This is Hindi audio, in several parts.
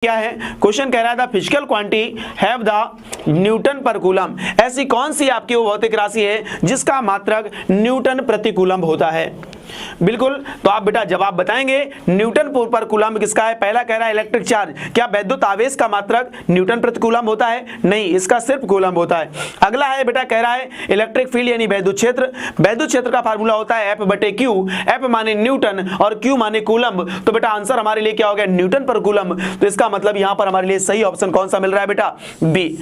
क्या है क्वेश्चन कह रहा है the physical quantity have the Newton पर कूलम। ऐसी कौन सी आपकी वो भौतिक राशि है जिसका मात्रक न्यूटन प्रति कूलम होता है। बिल्कुल, तो आप बेटा जवाब बताएंगे न्यूटन पर कूलम किसका है। पहला कह रहा है इलेक्ट्रिक चार्ज, क्या विद्युत आवेश का मात्रक न्यूटन प्रति कूलम होता है? नहीं, इसका सिर्फ कूलम होता है। अगला है बेटा कह रहा है इलेक्ट्रिक फील्ड यानी विद्युत क्षेत्र। विद्युत क्षेत्र का फार्मूला होता है F/Q। F माने न्यूटन और Q माने कूलम। तो बेटा आंसर हमारे लिए क्या हो गया? न्यूटन पर कूलम। तो इसका मतलब यहां पर हमारे लिए सही ऑप्शन कौन सा मिल रहा है बेटा? बी।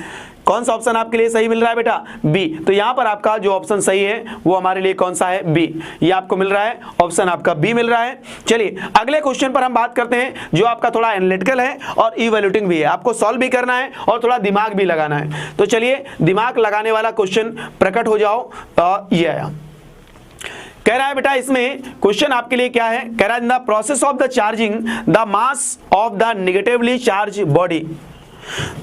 कौन सा ऑप्शन आपके लिए सही मिल रहा है बेटा? बी। तो यहां पर आपका जो ऑप्शन सही है वो हमारे लिए कौन सा है? बी। ये आपको मिल रहा है, ऑप्शन आपका बी मिल रहा है। चलिए अगले क्वेश्चन पर हम बात करते हैं जो आपका थोड़ा एनालिटिकल है और इवैल्यूएटिंग भी है। आपको सॉल्व भी करना है और थोड़ा दिमाग भी लगाना है। तो चलिए दिमाग लगाने वाला क्वेश्चन प्रकट हो जाओ। ये आया, कह रहा है बेटा इसमें क्वेश्चन आपके लिए क्या है? कह रहा है in the process of the charging the mass of the negatively charge body.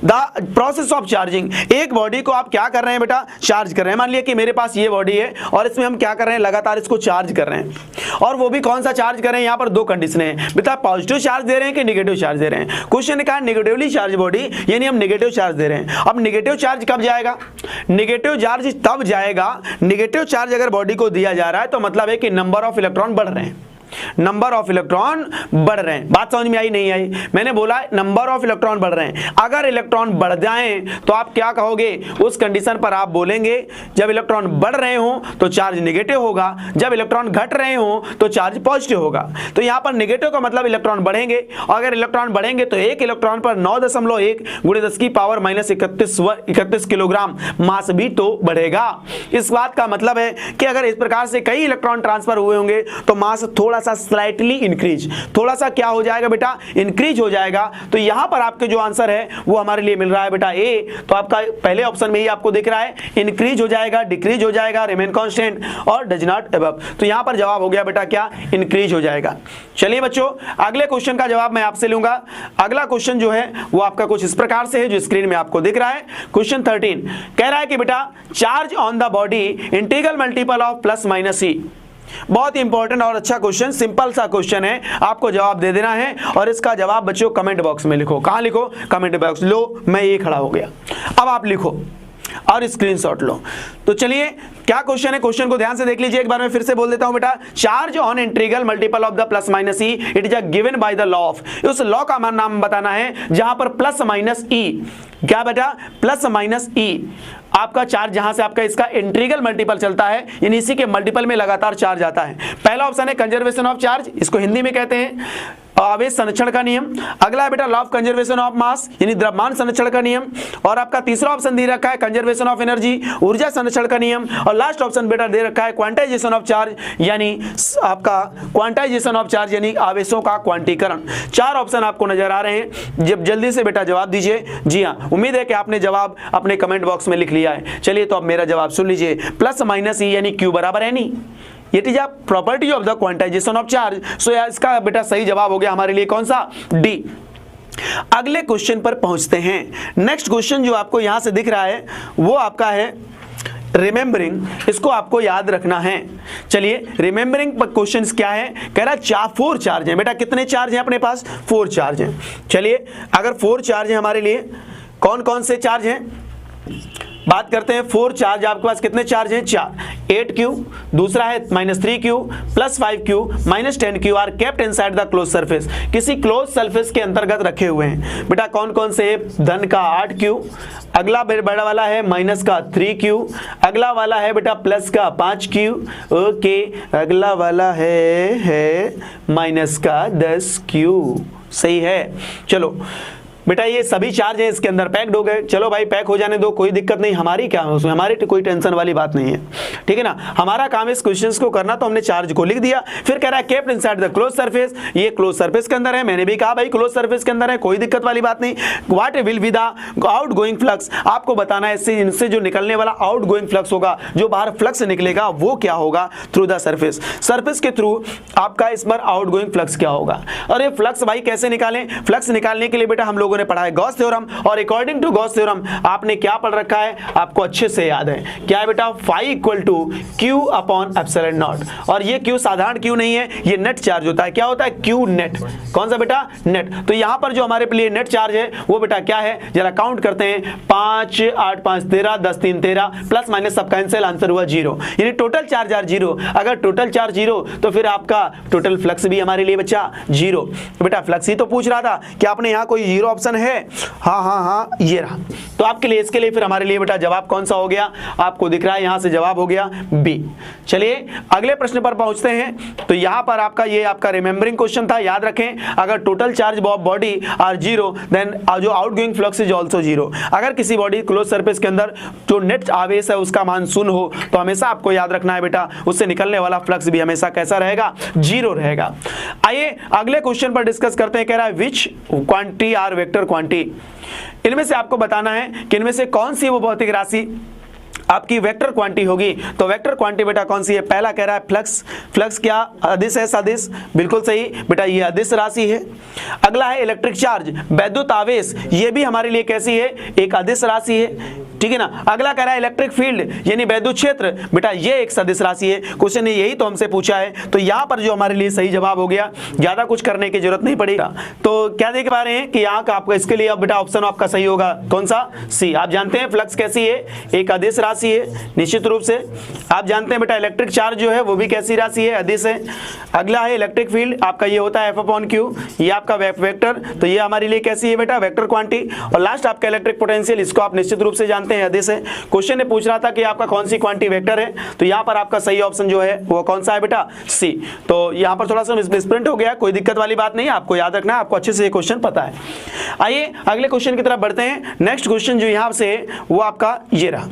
The process of charging, एक बॉडी को आप क्या कर रहे हैं बेटा? चार्ज कर रहे हैं। मान लिया कि मेरे पास ये बॉडी है और इसमें हम क्या कर रहे हैं? लगातार इसको चार्ज कर रहे हैं। और वो भी कौन सा चार्ज कर रहे हैं? यहाँ पर दो कंडीशन है बेटा, पॉजिटिव चार्ज दे रहे हैं कि नेगेटिव चार्ज दे रहे हैं। क्वेश्चन ने कहा नेगेटिवली चार्ज बॉडी, यानी हम नेगेटिव चार्ज दे रहे हैं। अब नेगेटिव चार्ज कब जाएगा? नेगेटिव चार्ज तब जाएगा, नेगेटिव चार्ज अगर बॉडी को दिया जा रहा है तो मतलब है कि नंबर ऑफ इलेक्ट्रॉन बढ़ रहे हैं। नंबर ऑफ इलेक्ट्रॉन बढ़ रहे हैं। बात समझ में आई नहीं आई? मैंने बोला नंबर ऑफ इलेक्ट्रॉन बढ़ रहे हैं। अगर इलेक्ट्रॉन बढ़ जाएं तो आप क्या कहोगे? उस कंडीशन पर आप बोलेंगे जब इलेक्ट्रॉन बढ़ रहे हो तो चार्ज नेगेटिव होगा, जब इलेक्ट्रॉन घट रहे हो तो चार्ज पॉजिटिव होगा। तो यहां पर नेगेटिव का मतलब इलेक्ट्रॉन बढ़ेंगे। अगर इलेक्ट्रॉन बढ़ेंगे तो एक इलेक्ट्रॉन पर 9.1 × 10⁻31 किलोग्राम मास भी तो बढ़ेगा। इस बात का मतलब है कि अगर इस प्रकार से कई इलेक्ट्रॉन ट्रांसफर हुए होंगे तो मास थोड़ा सा स्लाइटली इंक्रीज, थोड़ा सा क्या हो जाएगा बेटा? इंक्रीज हो जाएगा। तो यहां पर आपके जो आंसर है वो हमारे लिए मिल रहा है बेटा ए। तो आपका पहले ऑप्शन में ही आपको दिख रहा है इंक्रीज हो जाएगा, डिक्रीज हो जाएगा, रिमेन कांस्टेंट और डज नॉट अबव। तो यहां पर जवाब हो गया बेटा क्या? इंक्रीज हो जाएगा। चलिए बच्चों अगले क्वेश्चन का जवाब मैं आपसे लूंगा। अगला क्वेश्चन जो है वो आपका कुछ इस प्रकार से है जो स्क्रीन में आपको दिख रहा है। क्वेश्चन 13 कह रहा है कि बेटा charge on the body integral multiple of plus minus e. बहुत इंपॉर्टेंट और अच्छा क्वेश्चन, सिंपल सा क्वेश्चन है, आपको जवाब दे देना है। और इसका जवाब बच्चों कमेंट बॉक्स में लिखो। कहां लिखो? Comment box. लो मैं ये खड़ा हो गया, अब आप लिखो और स्क्रीनशॉट लो। तो चलिए क्या क्वेश्चन है, क्वेश्चन को ध्यान से देख लीजिए। एक बार मैं फिर से बोल देता हूं बेटा, charge on integral multiple of the plus minus E it is given by the law of. उस लॉ का नाम बताना है जहां पर प्लस माइनस ई, क्या बेटा? प्लस माइनस ई आपका चार्ज जहां से आपका इसका इंटीग्रल मल्टीपल चलता है, यानी इसी के मल्टीपल में लगातार चार्ज आता है। पहला ऑप्शन है कंजर्वेशन ऑफ चार्ज, इसको हिंदी में कहते हैं आवेश संरक्षण का नियम। अगला है बेटा law of conservation of mass, यानी द्रव्यमान संरक्षण का नियम। और आपका तीसरा ऑप्शन दे रखा है कंजर्वेशन ऑफ एनर्जी, ऊर्जा संरक्षण का नियम। और लास्ट ऑप्शन बेटा दे रखा है क्वांटाइजेशन ऑफ चार्ज, यानी आपका क्वांटाइजेशन ऑफ चार्ज यानी आवेशों का क्वांटीकरण। चार ऑप्शन आपको नजर आ रहे हैं, जब जल्दी से बेटा जवाब दीजिए। जी हाँ, उम्मीद है कि आपने जवाब अपने कमेंट बॉक्स में लिख लिया है। चलिए तो अब मेरा जवाब सुन लीजिए। प्लस माइनस ई यानी क्यू बराबर है नहीं, it is a property of the quantisation of charge. So इसका बेटा सही जवाब हो गया हमारे लिए कौन सा? डी। अगले क्वेश्चन पर पहुंचते हैं। नेक्स्ट क्वेश्चन जो आपको यहां से दिख रहा है वो आपका है रिमेंबरिंग, इसको आपको याद रखना है। चलिए रिमेंबरिंग क्वेश्चंस क्या है? कह रहा है 4 चार्ज हैं बेटा। कितने चार्ज हैं अपने पास? 4 चार्ज हैं। चलिए अगर 4 चार्ज हैं हमारे लिए, कौन कौन से चार्ज हैं बात करते हैं। 4 चार्ज आपके पास कितने चार्ज हैं? 4। 8q, दूसरा है -3q, +5q, -10q are kept inside the close surface, किसी क्लोज सरफेस के अंतर्गत रखे हुए हैं। बेटा कौन कौन से? धन का 8q, अगला बड़ा वाला है माइनस का 3q, अगला वाला है बेटा प्लस का 5q, ओके, अगला वाला है माइनस का 10q। सही है। चलो बेटा ये सभी चार्ज है इसके अंदर पैक्ड हो गए। चलो भाई पैक हो जाने दो, कोई दिक्कत नहीं, हमारी क्या है उसमें, हमारी कोई टेंशन वाली बात नहीं है, ठीक है ना। हमारा काम इस क्वेश्चंस को करना, तो हमने चार्ज को लिख दिया। फिर कह रहा है kept inside the close surface, ये क्लोज सरफेस के अंदर है। मैंने भी कहा भाई क्लोज सरफेस के अंदर है, कोई दिक्कत वाली बात नहीं। What will be the out going flux, आपको बताना है इससे इनसे जो निकलने वाला आउट गोइंग फ्लक्स होगा, जो बाहर फ्लक्स निकलेगा वो क्या होगा? थ्रू द सरफेस, सरफेस के थ्रू आपका इस बार आउट गोइंग फ्लक्स क्या होगा। और ये फ्लक्स भाई कैसे निकालें? फ्लक्स निकालने के लिए बेटा हम लोगों लोगों ने पढ़ा है गॉस थ्योरम, और अकॉर्डिंग टू गॉस थ्योरम आपने क्या पढ़ रखा है, आपको अच्छे से याद है, क्या है बेटा, phi equal to Q upon epsilon nought. और ये क्यू साधारण क्यू नहीं है, ये नेट चार्ज होता है। क्या होता है, क्यू नेट। कौन सा बेटा, नेट। तो यहां पर जो हमारे लिए नेट चार्ज है वो बेटा क्या है, जरा काउंट करते हैं, 5 8 5 13, 10 3 13, प्लस माइनस सब कैंसिल, आंसर हुआ 0। यानी टोटल चार्ज आर 0। अगर टोटल चार्ज 0 तो फिर आपका टोटल फ्लक्स भी हमारे लिए बच्चा 0। तो बेटा फ्लक्स ही तो पूछ रहा था कि आपने यहाँ कोई 0 ऑप्शन है, हाँ ये रहा। तो आपके लिए, इसके लिए फिर हमारे लिए बेटा जवाब कौन सा हो गया, आपको दिख रहा है यहां से जवाब हो गया बी। चलिए अगले प्रश्न पर पहुंचते हैं। तो यहां पर आपका ये आपका रिमेंबरिंग क्वेश्चन था, याद रखें, अगर total charge of body are 0 then जो आउटगोइंग फ्लक्स इज आल्सो 0। अगर किसी बॉडी क्लोज सरफेस के अंदर जो नेट आवेश है उसका मान 0 हो तो हमेशा आपको याद रखना है बेटा, उससे निकलने वाला फ्लक्स भी हमेशा कैसा रहेगा, 0 रहेगा। आइए अगले क्वेश्चन पर डिस्कस करते हैं। कह रहा है which quantity are vector quantity. इनमें से आपको बताना है कि इनमें से कौन सी वो भौतिक राशि आपकी वेक्टर क्वांटिटी होगी। तो वेक्टर क्वांटिटी बेटा कौन सी है, पहला कह रहा है फ्लक्स। फ्लक्स क्या अदिश है, सदिश, बिल्कुल सही बेटा, ये अदिश राशि है। अगला है इलेक्ट्रिक चार्ज, वैद्युत आवेश, ये भी हमारे लिए कैसी है, एक अदिश राशि है, ठीक है ना। अगला कह रहा है इलेक्ट्रिक फील्ड यानी वैद्युत क्षेत्र, बेटा ये एक सदिश राशि है। क्वेश्चन ने यही तो हमसे पूछा है, तो यहां पर जो हमारे लिए सही जवाब हो गया, ज्यादा कुछ करने की जरूरत नहीं पड़ेगा। तो क्या देख पा रहे हैं कि यहाँ का आपका इसके लिए अब बेटा ऑप्शन आपका सही होगा कौन सा, सी। आप जानते हैं फ्लक्स कैसी है, एक अदिश राशि है निश्चित रूप से। आप जानते हैं बेटा इलेक्ट्रिक चार्ज जो है वो भी कैसी राशि है, अदिश है। अगला है इलेक्ट्रिक फील्ड, आपका ये होता है एफ अपॉन क्यू, ये आपका वेक्टर, तो ये हमारे लिए कैसी है बेटा, वेक्टर क्वांटिटी। और लास्ट आपका इलेक्ट्रिक पोटेंशियल, इसको आप निश्चित रूप से जानते हैं अदिश है। क्वेश्चन ने पूछ रहा था कि आपका कौन सी क्वांटिटी वेक्टर है, तो यहाँ पर आपका सही ऑप्शन जो है वो कौन सा है बेटा, सी। तो यहाँ पर थोड़ा सा मिसप्रिंट हो गया, कोई दिक्कत वाली बात नहीं है, आपको याद रखना है, आपको अच्छे से ये क्वेश्चन पता है। आइए अगले क्वेश्चन की तरफ बढ़ते हैं। नेक्स्ट क्वेश्चन जो यहाँ से वो आपका ये रहा,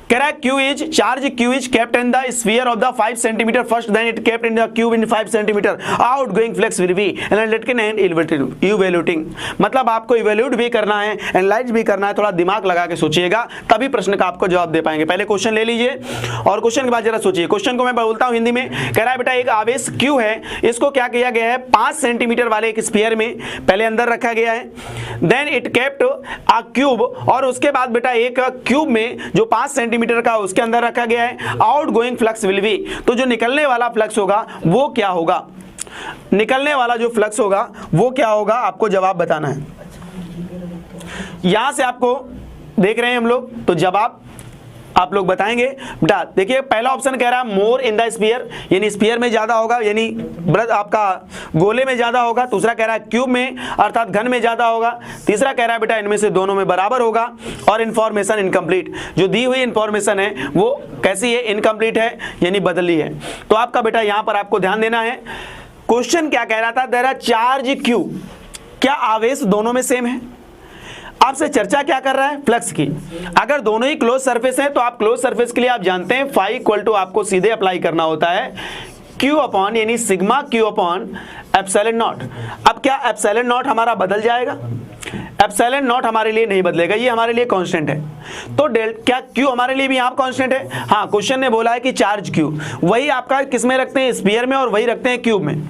कह रहा है Q is charge Q is kept in the sphere of the 5 cm first, then it kept in the cube in 5 cm. Outgoing flux will be analytic and evaluating. मतलब आपको इवेल्यूट भी करना है, एनालाइज भी करना है, थोड़ा दिमाग लगा के सोचिएगा तभी प्रश्न का आपको जवाब दे पाएंगे। पहले क्वेश्चन ले लीजिए और क्वेश्चन के बाद जरा सोचिए। क्वेश्चन को मैं बोलता हूं हिंदी में, कह रहा है बेटा एक आवेश Q है, इसको क्या किया गया है, 5 सेंटीमीटर वाले एक स्फीयर में पहले अंदर रखा गया है, then it kept a cube, और उसके बाद बेटा एक क्यूब में जो 5 सेंटीमीटर का उसके अंदर रखा गया है। Out going flux will be, तो जो निकलने वाला फ्लक्स होगा वो क्या होगा, निकलने वाला जो फ्लक्स होगा वो क्या होगा, आपको जवाब बताना है। यहां से आपको देख रहे हैं हम लोग, तो जवाब आप लोग बताएंगे बेटा। देखिए पहला ऑप्शन कह रहा है मोर इन द स्फीयर, यानी स्फीयर में ज्यादा होगा, यानी ब्रद आपका गोले में ज्यादा होगा। दूसरा कह रहा है क्यूब में अर्थात घन में ज्यादा होगा। तीसरा कह रहा है बेटा इनमें से दोनों में बराबर होगा। और इन्फॉर्मेशन इनकम्प्लीट, जो दी हुई इन्फॉर्मेशन है वो कैसी है, इनकम्प्लीट है यानी बदली है। तो आपका बेटा यहां पर आपको ध्यान देना है। क्वेश्चन क्या कह रहा था, देयर आर चार्ज क्यू, क्या आवेश दोनों में सेम है। आपसे चर्चा क्या कर रहा है, फ्लक्स की। अगर दोनों ही क्लोज सरफेस हैं तो आप क्लोज सरफेस के लिए आप जानते हैं फाई इक्वल टू आपको सीधे अप्लाई करना होता है क्यू अपॉन यानी sigma Q upon epsilon not. अब क्या एप्सिलॉन नॉट हमारा बदल जाएगा, एप्सिलॉन नॉट हमारे लिए नहीं बदलेगा, ये हमारे लिए कांस्टेंट है। तो क्या क्यू हमारे लिए भी यहाँ कांस्टेंट है, हाँ। क्वेश्चन ने बोला है कि चार्ज क्यू, वही आपका किसमें रखते हैं, स्फीयर में, और वही रखते हैं क्यूब में।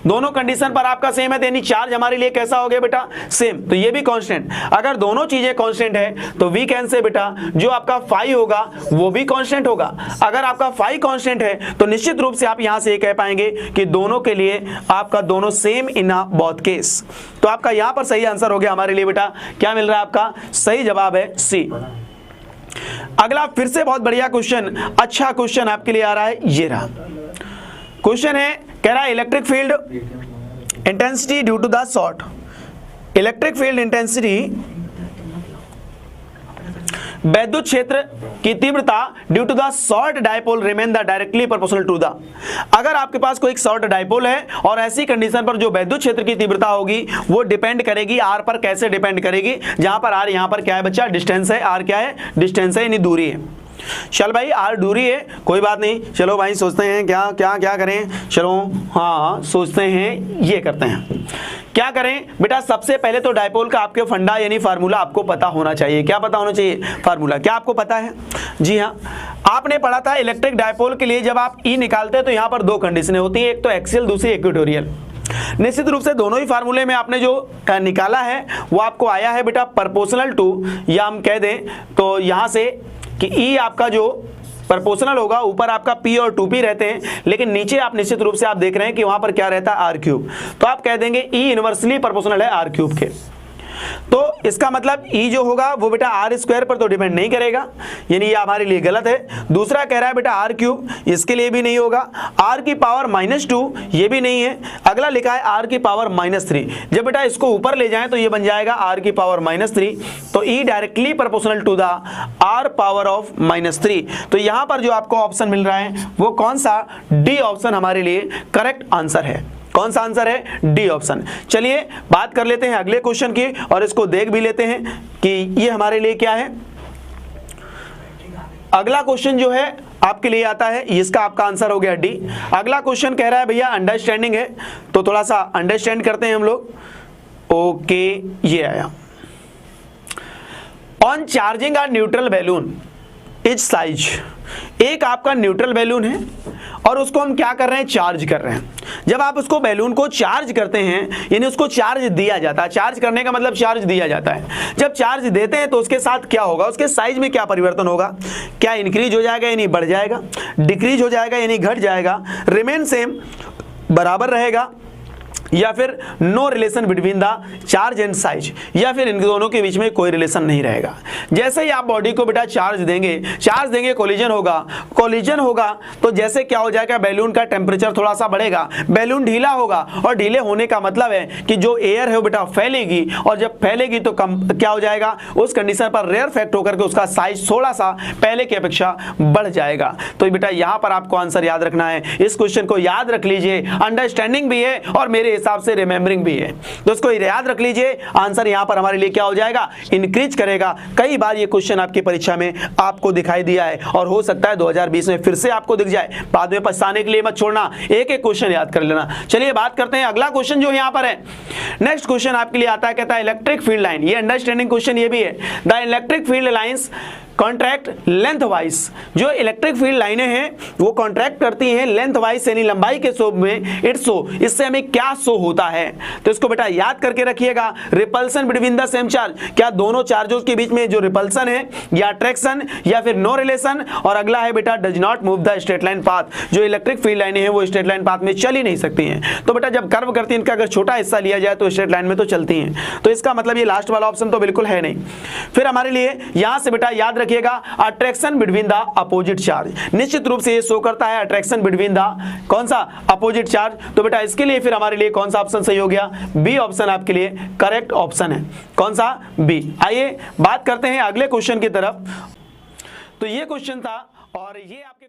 दोनों कंडीशन पर आपका सेम है, यानी चार्ज हमारे लिए कैसा हो गया बेटा, सेम। तो ये भी कांस्टेंट। अगर दोनों चीजें कांस्टेंट है तो वी कैन से बेटा जो आपका फाई होगा वो भी कांस्टेंट होगा। अगर आपका फाई कांस्टेंट है तो निश्चित रूप से आप यहां से ये कह पाएंगे कि दोनों के लिए आपका दोनों same in a both case. तो आपका यहां पर सही आंसर हो गया हमारे लिए बेटा, क्या मिल रहा है आपका, सही जवाब है सी। अगला फिर से बहुत बढ़िया क्वेश्चन, अच्छा क्वेश्चन आपके लिए आ रहा है, ये रहा क्वेश्चन है, कह रहा है electric field intensity due to the short, electric field intensity वैद्युत क्षेत्र की तीव्रता due to the short dipole remain the directly proportional to the. अगर आपके पास कोई एक शॉर्ट डायपोल है और ऐसी कंडीशन पर जो वैद्युत क्षेत्र की तीव्रता होगी वो डिपेंड करेगी आर पर। कैसे डिपेंड करेगी, जहां पर आर यहां पर क्या है बच्चा, डिस्टेंस है। आर क्या है, डिस्टेंस है यानी दूरी है। चल भाई आर दूरी है, कोई बात नहीं, चलो भाई सोचते हैं क्या क्या क्या करें, चलो हाँ सोचते हैं, ये करते हैं। क्या करें बेटा, सबसे पहले तो डायपोल का आपके फंडा यानी फार्मूला आपको पता होना चाहिए। क्या पता होना चाहिए, फार्मूला। क्या आपको पता है, जी हाँ, आपने पढ़ा था इलेक्ट्रिक डायपोल के लिए जब आप ई निकालते हैं तो यहाँ पर दो कंडीशनें होती है, एक तो एक्सियल, दूसरी इक्वेटोरियल। निश्चित रूप से दोनों ही फार्मूले में आपने जो निकाला है वो आपको आया है बेटा प्रोपोर्शनल टू, या हम कह दें तो यहां से कि ई आपका जो प्रोपोर्शनल होगा, ऊपर आपका P और 2P रहते हैं, लेकिन नीचे आप निश्चित रूप से आप देख रहे हैं कि वहां पर क्या रहता है R क्यूब, तो आप कह देंगे E इनवर्सली प्रोपोर्शनल है R क्यूब के। तो इसका मतलब E जो होगा वो बेटा R स्क्वायर पर तो डिपेंड नहीं करेगा, यानी ये हमारे लिए गलत है। दूसरा कह रहा है बेटा R क्यूब, इसके लिए भी नहीं होगा। R की पावर -2 ये भी नहीं है। अगला लिखा है R की पावर -3, जब बेटा इसको ऊपर ले जाएं तो ये बन जाएगा R की पावर -3, तो E directly proportional to the R power of -3। तो यहां पर जो आपको ऑप्शन मिल रहा है वो कौन सा, डी ऑप्शन हमारे लिए करेक्ट आंसर है। कौन सा आंसर है, डी ऑप्शन। चलिए बात कर लेते हैं अगले क्वेश्चन की और इसको देख भी लेते हैं कि ये हमारे लिए क्या है। अगला क्वेश्चन जो है आपके लिए आता है, इसका आपका आंसर हो गया डी। अगला क्वेश्चन कह रहा है भैया अंडरस्टैंडिंग है, तो थोड़ा सा अंडरस्टैंड करते हैं हम लोग। ओके, ये आया, on charging a neutral balloon etch size. एक आपका न्यूट्रल बैलून है और उसको हम क्या कर रहे हैं, चार्ज कर रहे हैं। जब आप उसको बैलून को चार्ज करते हैं, यानी उसको चार्ज दिया जाता है, चार्ज करने का मतलब चार्ज दिया जाता है। जब चार्ज देते हैं तो उसके साथ क्या होगा, उसके साइज में क्या परिवर्तन होगा, क्या इंक्रीज हो जाएगा यानी बढ़ जाएगा, डिक्रीज हो जाएगा यानी घट जाएगा, रिमेन सेम बराबर रहेगा, या फिर no relation between the charge and size, या फिर इन दोनों के बीच में कोई रिलेशन नहीं रहेगा। जैसे ही आप बॉडी को बेटा चार्ज देंगे कोलिजन होगा तो जैसे क्या हो जाएगा, बैलून का टेम्परेचर थोड़ा सा बढ़ेगा, बैलून ढीला होगा, और ढीले होने का मतलब है कि जो एयर है वो बेटा फैलेगी, और जब फैलेगी तो क्या हो जाएगा, उस कंडीशन पर रेयर फैक्ट होकर के उसका साइज थोड़ा सा पहले की अपेक्षा बढ़ जाएगा। तो बेटा यहां पर आपको आंसर याद रखना है, इस क्वेश्चन को याद रख लीजिए, अंडरस्टैंडिंग भी है और मेरे हिसाब से रिमेंबरिंग भी है, तो इसको याद रख लीजिए। आंसर यहां पर हमारे लिए क्या हो जाएगा, इंक्रीज करेगा। कई बार ये क्वेश्चन आपकी परीक्षा में आपको दिखाई दिया है और हो सकता है 2020 में फिर से आपको दिख जाए, बाद में पछताने के लिए मत छोड़ना, एक एक क्वेश्चन याद कर लेना। चलिए बात करते हैं अगला क्वेश्चन जो यहां पर है। नेक्स्ट क्वेश्चन आपके लिए आता है, कहता है इलेक्ट्रिक फील्ड लाइन, ये अंडरस्टैंडिंग क्वेश्चन ये भी है। The electric field lines contract length wise, जो इलेक्ट्रिक फील्ड लाइनें हैं वो कॉन्ट्रैक्ट करती हैं लेंथ वाइज यानी लंबाई के शो में। इट शो, इससे हमें क्या शो होता है, तो इसको बेटा याद करके रखिएगा। Repulsion between the same charge, क्या दोनों चार्जों के बीच में जो रिपल्सन है या अट्रैक्शन या फिर नो रिलेशन। और अगला है बेटा does not move the straight line path, जो इलेक्ट्रिक फील्ड लाइनें हैं वो स्ट्रेट लाइन पाथ में चल ही नहीं सकती हैं। तो बेटा जब कर्व करती हैं, इनका अगर छोटा हिस्सा लिया जाए तो स्ट्रेट लाइन में तो चलती हैं, तो इसका मतलब ये लास्ट वाला ऑप्शन तो बिल्कुल है नहीं। फिर हमारे लिए यहां से बेटा याद रखिएगा attraction between the opposite charge, निश्चित रूप से ये शो करता है अट्रैक्शन बिटवीन द कौन सा, अपोजिट चार्ज। तो बेटा इसके लिए फिर हमारे लिए कौन सा ऑप्शन सही हो गया, बी ऑप्शन आपके लिए करेक्ट ऑप्शन है। कौन सा, बी। आइए बात करते हैं अगले क्वेश्चन की तरफ। तो ये क्वेश्चन था और ये आपके